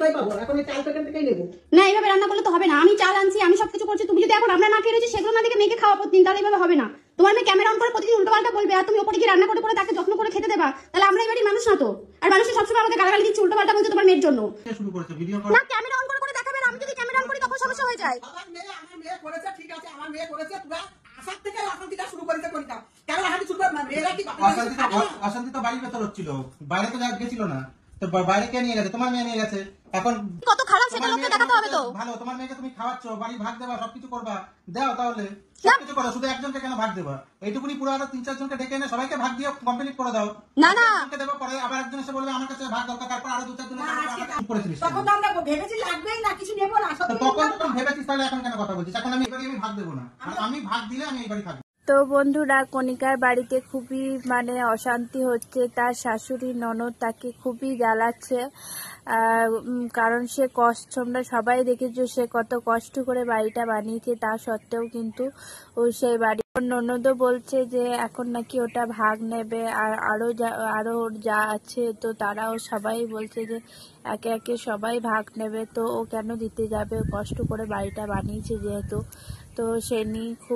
কোথায় পাবো? এখন এই চাল প্যাকেট থেকেই নেবো না। এইভাবে রান্না করলে তো হবে না। আমি চাল আনছি, আমি সবকিছু করছি, তুমি যদি এখন আমরা না খেয়ে রয়েছি সেগুলো না দেখে মেয়েকে খাওয়া প্রতিদিন, তাহলে এইভাবে হবে না। তোমার মেয়ে ক্যামেরা অন করে প্রতিদিন উল্টোপাল্টা বলবে, আর তুমি ওপরে গিয়ে রান্না করে তাকে যত্ন করে খেতে দেবা, তাহলে আমরা এই বাড়ির মানুষ না তো। আর মানুষের সবসময় আমাদের গালাগালি দিচ্ছে, উল্টোপাল্টা বলছে তোমার মেয়ের জন্য। শুরু করেছে ভিডিও না, ক্যামেরা অন করে দেখাবে। আমি যদি ক্যামেরা অন করি তখন সমস্যা হয়ে যায়। আমার মেয়ে করেছে, ঠিক আছে, আমার মেয়ে করেছে, পুরো আসার থেকে অশান্তিটা শুরু করেছে করিতাম। কেন হাঁটি শুরু করে মেয়েরা কি অশান্তি তো বাড়ির ভেতর হচ্ছিল, বাইরে তো গেছিল না, তো বাইরে কে নিয়ে গেছে? তোমার মেয়ে নিয়ে গেছে। এখন কত খারাপ সেটা লোককে দেখাতে হবে তো। ভালো, তোমার মেয়েকে তুমি খাওয়াচ্ছ, বাড়ি ভাগ দেবা, সবকিছু করবা, দাও তাহলে সবকিছু করো, শুধু একজনকে কেন ভাগ দেবা? এইটুকুনি পুরো আরো 3-4 জনকে ডেকে এনে সবাইকে ভাগ দিয়ে কমপ্লিট করে দাও। না না, দেবো, পরে আবার একজন এসে বলবে আমার কাছে ভাগ দরকার, তারপর আরো 2-4 জনের করেছিলিস। তখন তো আমরা ভেবেছি লাগবেই না, কিছু নেবো না। তখন তো ভেবেছিস, তাহলে এখন কেন কথা বলছিস? এখন আমি এবারে ভাগ দেবো না, আর আমি ভাগ দিলে আমি এই বাড়ি থাকবো। তো বন্ধুরা, কণিকার বাড়িতে খুবই অশান্তি হচ্ছে। তার শাশুড়ি ননদ তাকে খুবই জ্বালাচ্ছে, কারণ সে কষ্ট, তোমরা সবাই দেখেছো সে কত কষ্ট করে বাড়িটা বানিয়েছে, তা সত্ত্বেও কিন্তু সেই বাড়ি ননদও বলছে যে এখন নাকি ওটা ভাগ নেবে, আর আরো যা আছে তো তারাও সবাই বলছে যে একে একে সবাই ভাগ নেবে। তো ও কেন দিতে যাবে? কষ্ট করে বাড়িটা বানিয়েছে যেহেতু, তো সে নিয়ে খুব